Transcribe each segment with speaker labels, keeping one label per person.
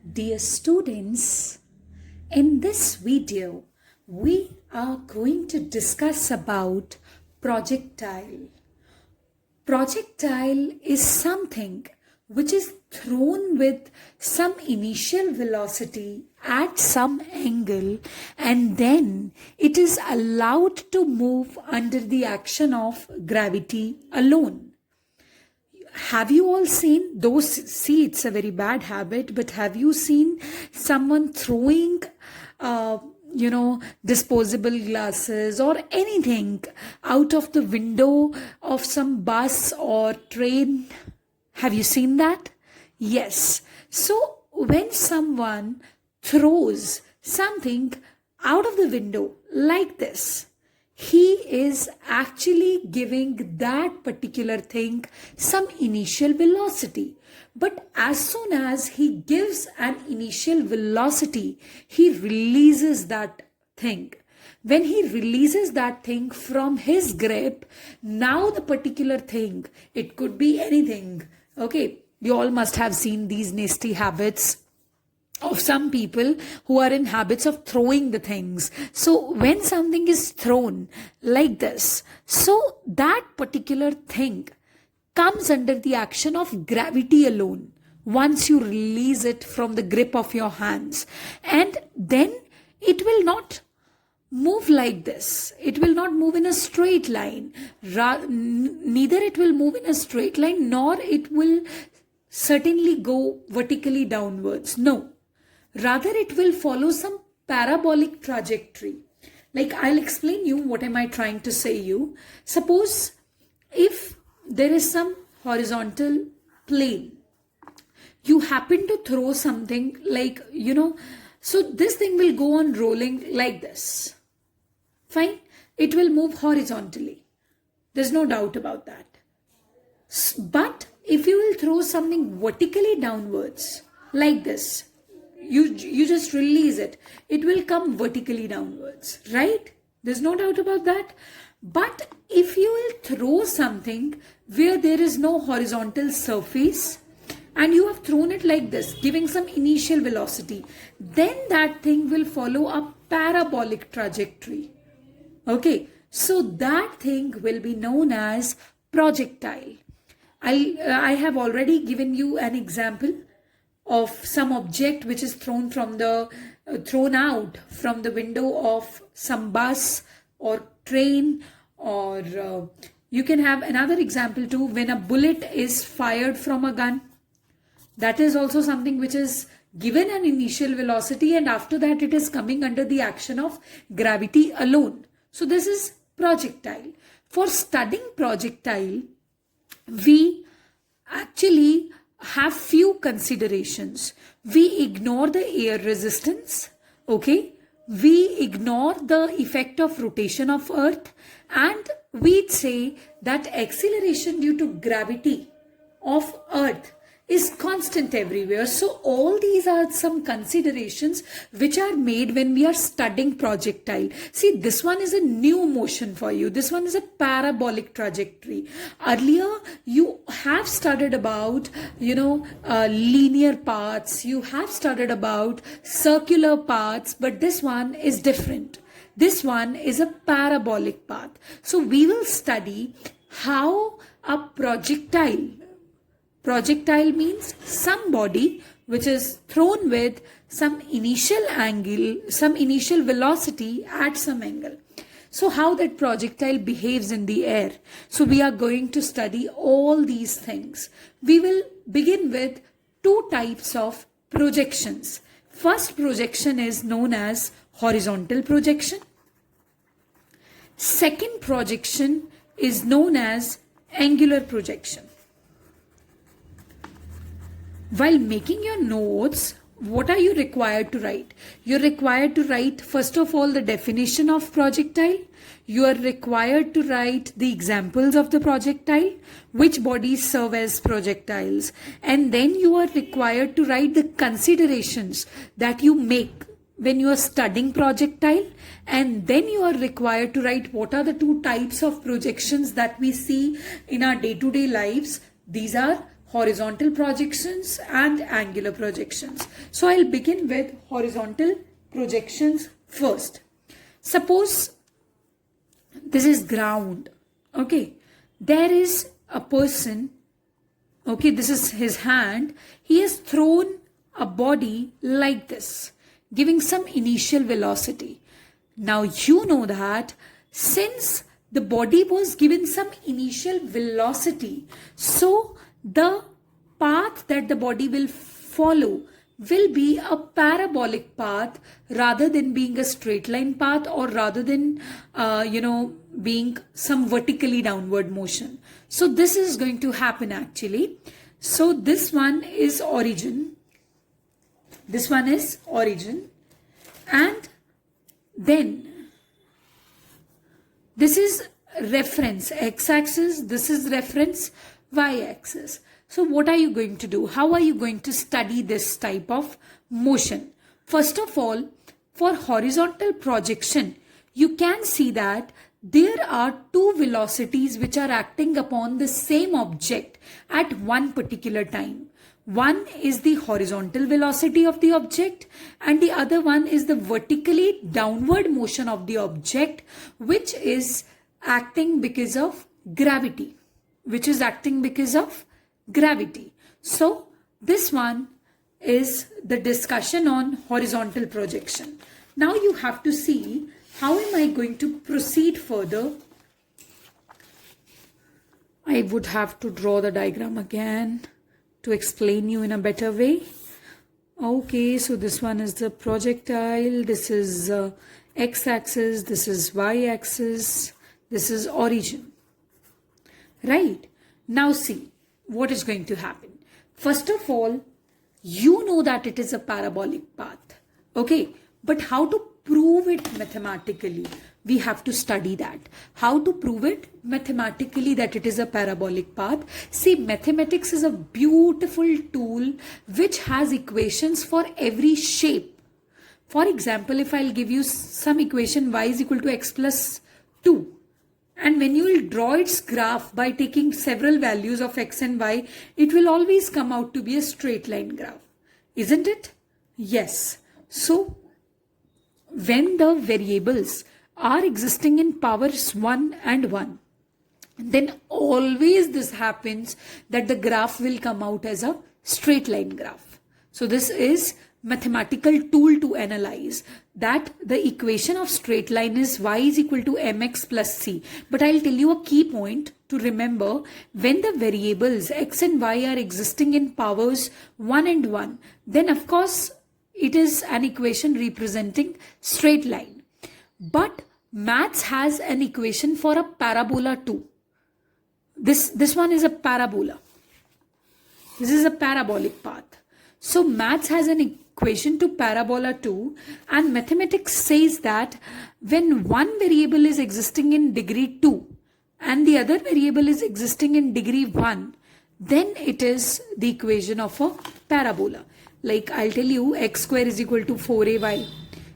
Speaker 1: Dear students, in this video, we are going to discuss about projectile. Projectile is something which is thrown with some initial velocity at some angle and then it is allowed to move under the action of gravity alone. Have you all seen those? See, it's a very bad habit, but have you seen someone throwing, disposable glasses or anything out of the window of some bus or train? Have you seen that? Yes. So when someone throws something out of the window like this, he is actually giving that particular thing some initial velocity. But as soon as he gives an initial velocity, he releases that thing. When he releases that thing from his grip, now the particular thing, it could be anything. Okay, you all must have seen these nasty habits of some people who are in habits of throwing the things. So when something is thrown like this, so that particular thing comes under the action of gravity alone once you release it from the grip of your hands, and then it will not move like this. It will not move in a straight line. Neither it will move in a straight line, nor it will certainly go vertically downwards. No. Rather, it will follow some parabolic trajectory. Like, I'll explain you what am I trying to say you. Suppose if there is some horizontal plane, you happen to throw something like, so this thing will go on rolling like this. Fine. It will move horizontally. There's no doubt about that. But if you will throw something vertically downwards like this, you just release it, it will come vertically downwards, right? There's no doubt about that. But if you will throw something where there is no horizontal surface and you have thrown it like this, giving some initial velocity, then that thing will follow a parabolic trajectory. Okay, so that thing will be known as projectile. I have already given you an example of some object which is thrown out from the window of some bus or train, or you can have another example too, when a bullet is fired from a gun. That is also something which is given an initial velocity and after that it is coming under the action of gravity alone. So this is projectile. For studying projectile, we actually have few considerations. We ignore the air resistance, okay? We ignore the effect of rotation of earth, and we'd say that acceleration due to gravity of earth is constant everywhere. So all these are some considerations which are made when we are studying projectile. See, this one is a new motion for you. This one is a parabolic trajectory. Earlier, you have studied about, linear paths. You have studied about circular paths, but this one is different. This one is a parabolic path. So we will study how a projectile means some body which is thrown with some initial angle, some initial velocity at some angle. So how that projectile behaves in the air. So we are going to study all these things. We will begin with two types of projections. First projection is known as horizontal projection. Second projection is known as angular projection. While making your notes, what are you required to write? You're required to write, first of all, the definition of projectile. You are required to write the examples of the projectile, which bodies serve as projectiles. And then you are required to write the considerations that you make when you are studying projectile. And then you are required to write what are the two types of projections that we see in our day-to-day lives. These are horizontal projections and angular projections. So I'll begin with horizontal projections first. Suppose this is ground. Okay, there is a person. Okay, this is his hand. He has thrown a body like this, giving some initial velocity. Now you know that since the body was given some initial velocity, so the path that the body will follow will be a parabolic path rather than being a straight line path, or rather than being some vertically downward motion. So this is going to happen actually. So this one is origin, this one is origin, and then this is reference x-axis, this is reference y-axis. So what are you going to do? How are you going to study this type of motion? First of all, for horizontal projection, you can see that there are two velocities which are acting upon the same object at one particular time. One is the horizontal velocity of the object and the other one is the vertically downward motion of the object, which is acting because of gravity. So this one is the discussion on horizontal projection. Now you have to see how am I going to proceed further. I would have to draw the diagram again to explain you in a better way. Okay, so this one is the projectile, this is x-axis, this is y-axis, this is origin. Right? Now see what is going to happen. First of all, you know that it is a parabolic path. Okay, but how to prove it mathematically? We have to study that. How to prove it mathematically that it is a parabolic path? See, mathematics is a beautiful tool which has equations for every shape. For example, if I'll give you some equation y is equal to x plus 2. And when you will draw its graph by taking several values of x and y, it will always come out to be a straight line graph. Isn't it? Yes. So, when the variables are existing in powers 1 and 1, then always this happens that the graph will come out as a straight line graph. So this is mathematical tool to analyze that the equation of straight line is y is equal to mx plus c. But I'll tell you a key point to remember. When the variables x and y are existing in powers 1 and 1, then of course it is an equation representing straight line. But maths has an equation for a parabola too. This one is a parabola. This is a parabolic path. So maths has an equation to parabola too, and mathematics says that when one variable is existing in degree 2 and the other variable is existing in degree 1, then it is the equation of a parabola. Like I'll tell you, x square is equal to 4ay.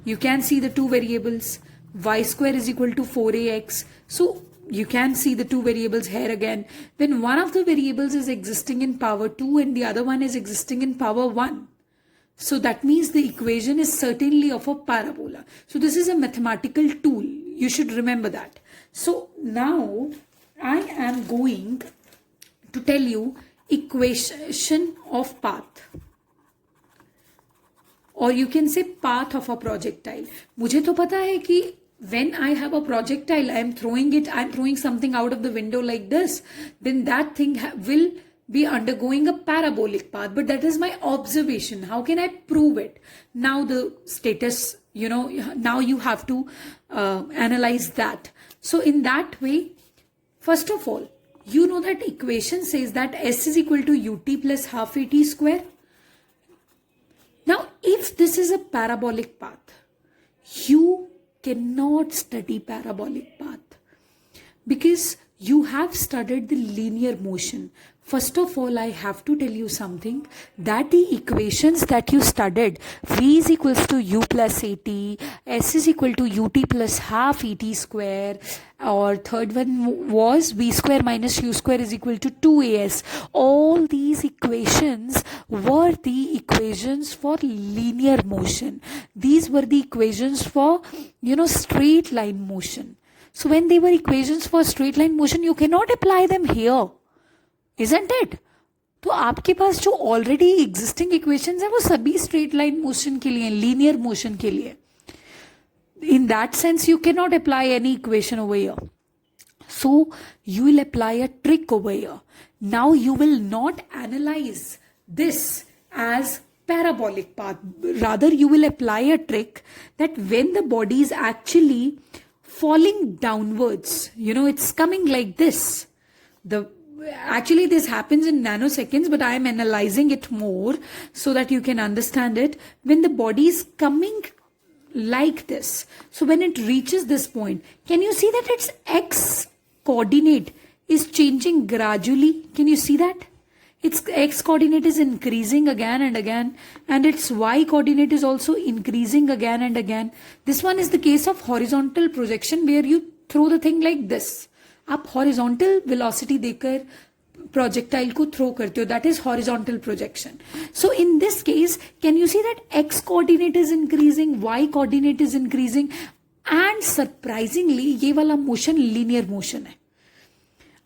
Speaker 1: You can see the two variables. Y square is equal to 4ax. So you can see the two variables here again. When one of the variables is existing in power 2 and the other one is existing in power 1. So that means the equation is certainly of a parabola. So this is a mathematical tool. You should remember that. So now I am going to tell you equation of path. Or you can say path of a projectile. मुझे तो पता है कि when I have a projectile, I'm throwing something out of the window like this, then that thing will be undergoing a parabolic path. But that is my observation. How can I prove it? Now the status, now you have to analyze that. So in that way, first of all, you know that equation says that S is equal to ut plus half at square. Now, if this is a parabolic path, you cannot study parabolic path because you have studied the linear motion. First of all, I have to tell you something, that the equations that you studied, V is equals to U plus AT, S is equal to UT plus half ET square, or third one was V square minus U square is equal to 2AS. All these equations were the equations for linear motion. These were the equations for, straight line motion. So when they were equations for straight line motion, you cannot apply them here, isn't it? तो आपके पास जो already existing equations है वो सभी straight line motion के लिए, linear motion के लिए. In that sense, you cannot apply any equation over here. So you will apply a trick over here. Now you will not analyze this as parabolic path. Rather, you will apply a trick that when the body is actually falling downwards, it's coming like this. Actually, this happens in nanoseconds, but I am analyzing it more so that you can understand it. When the body is coming like this, so when it reaches this point, can you see that its x coordinate is changing gradually? Can you see that? Its x coordinate is increasing again and again, and its y coordinate is also increasing again and again. This one is the case of horizontal projection, where you throw the thing like this. आप horizontal velocity देकर projectile को throw करते हो, that is horizontal projection. So in this case can you see that X coordinate is increasing, Y coordinate is increasing, and surprisingly ये वाला motion linear motion है.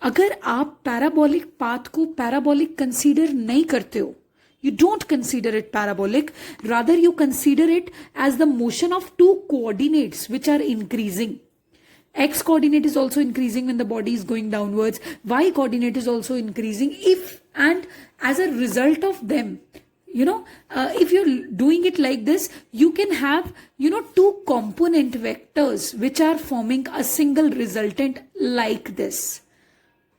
Speaker 1: अगर आप पैराबोलिक पाथ को पैराबोलिक कंसीडर नहीं करते हो, you don't consider it parabolic, rather you consider it as the motion of two coordinates which are increasing. X coordinate is also increasing when the body is going downwards. Y coordinate is also increasing. And as a result of them, if you're doing it like this, you can have, two component vectors which are forming a single resultant like this.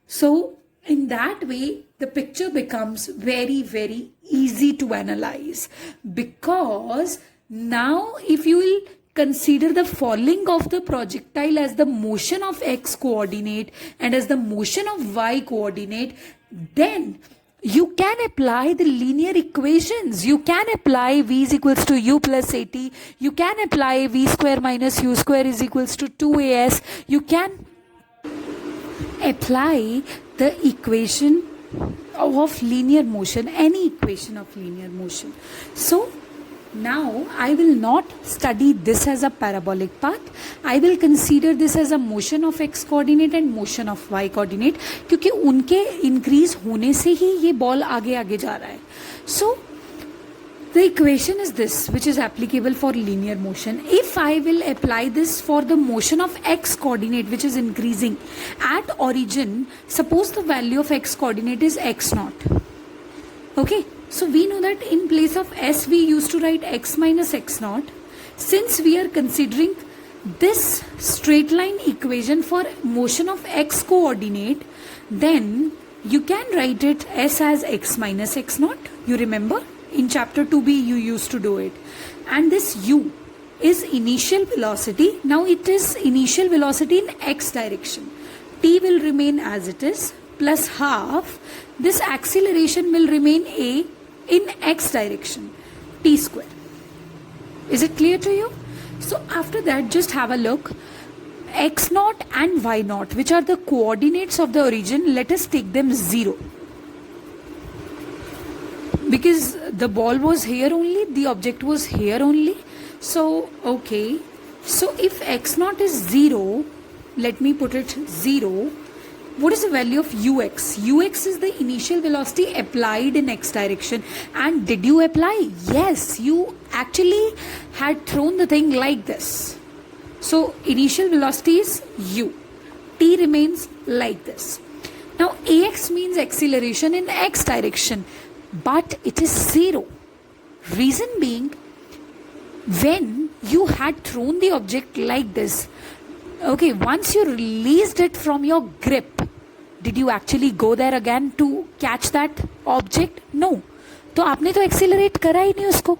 Speaker 1: So in that way, the picture becomes very, very easy to analyze, because now if you will consider the falling of the projectile as the motion of x coordinate and as the motion of y coordinate, then you can apply the linear equations. You can apply v is equals to u plus at. You can apply v square minus u square is equals to 2as. You can apply the equation of linear motion, any equation of linear motion. So now I will not study this as a parabolic path. I will consider this as a motion of x coordinate and motion of y coordinate, क्योंकि उनके increase होने से ही ये ball आगे आगे जा रहा है. So the equation is this, which is applicable for linear motion. If I will apply this for the motion of x coordinate, which is increasing at origin, suppose the value of x coordinate is x naught. Okay. So we know that in place of s we used to write x minus x naught. Since we are considering this straight line equation for motion of x coordinate, then you can write it s as x minus x naught. You remember in chapter 2b you used to do it. And this u is initial velocity. Now it is initial velocity in x direction. T will remain as it is plus half. This acceleration will remain a in x direction, t square. Is it clear to you? So after that, just have a look. X naught and y naught, which are the coordinates of the origin, let us take them 0. Because the ball was here only, the object was here only. So, okay. So if x naught is 0, let me put it 0. What is the value of ux? Ux is the initial velocity applied in x direction. And did you apply? Yes, you actually had thrown the thing like this. So initial velocity is u. T remains like this. Now ax means acceleration in x direction, but it is 0. Reason being, when you had thrown the object like this, okay, once you released it from your grip, did you actually go there again to catch that object? No. तो आपने तो accelerate करा ही नहीं उसको.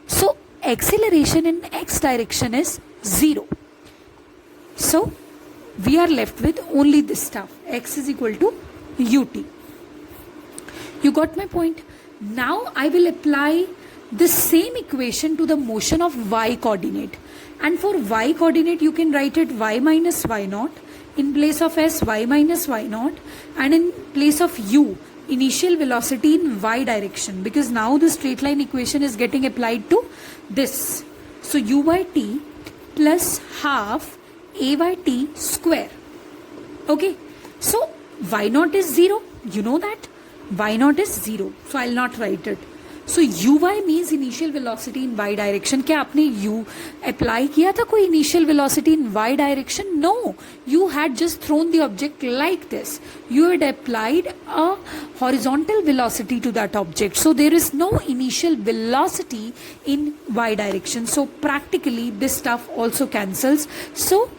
Speaker 1: So acceleration in x direction is 0. So we are left with only this stuff, x is equal to ut. You got my point? Now I will apply the same equation to the motion of y coordinate, and for y coordinate you can write it y minus y naught, in place of s y minus y naught, and in place of u initial velocity in y direction, because now the straight line equation is getting applied to this. So u by t plus half a by t square. Okay, so y naught is 0, you know that y naught is 0, so I'll not write it. So uy means initial velocity in y direction. क्या आपने u apply किया था कोई initial velocity in y direction? No, you had just thrown the object like this. You had applied a horizontal velocity to that object. So there is no initial velocity in y direction. So practically this stuff also cancels. So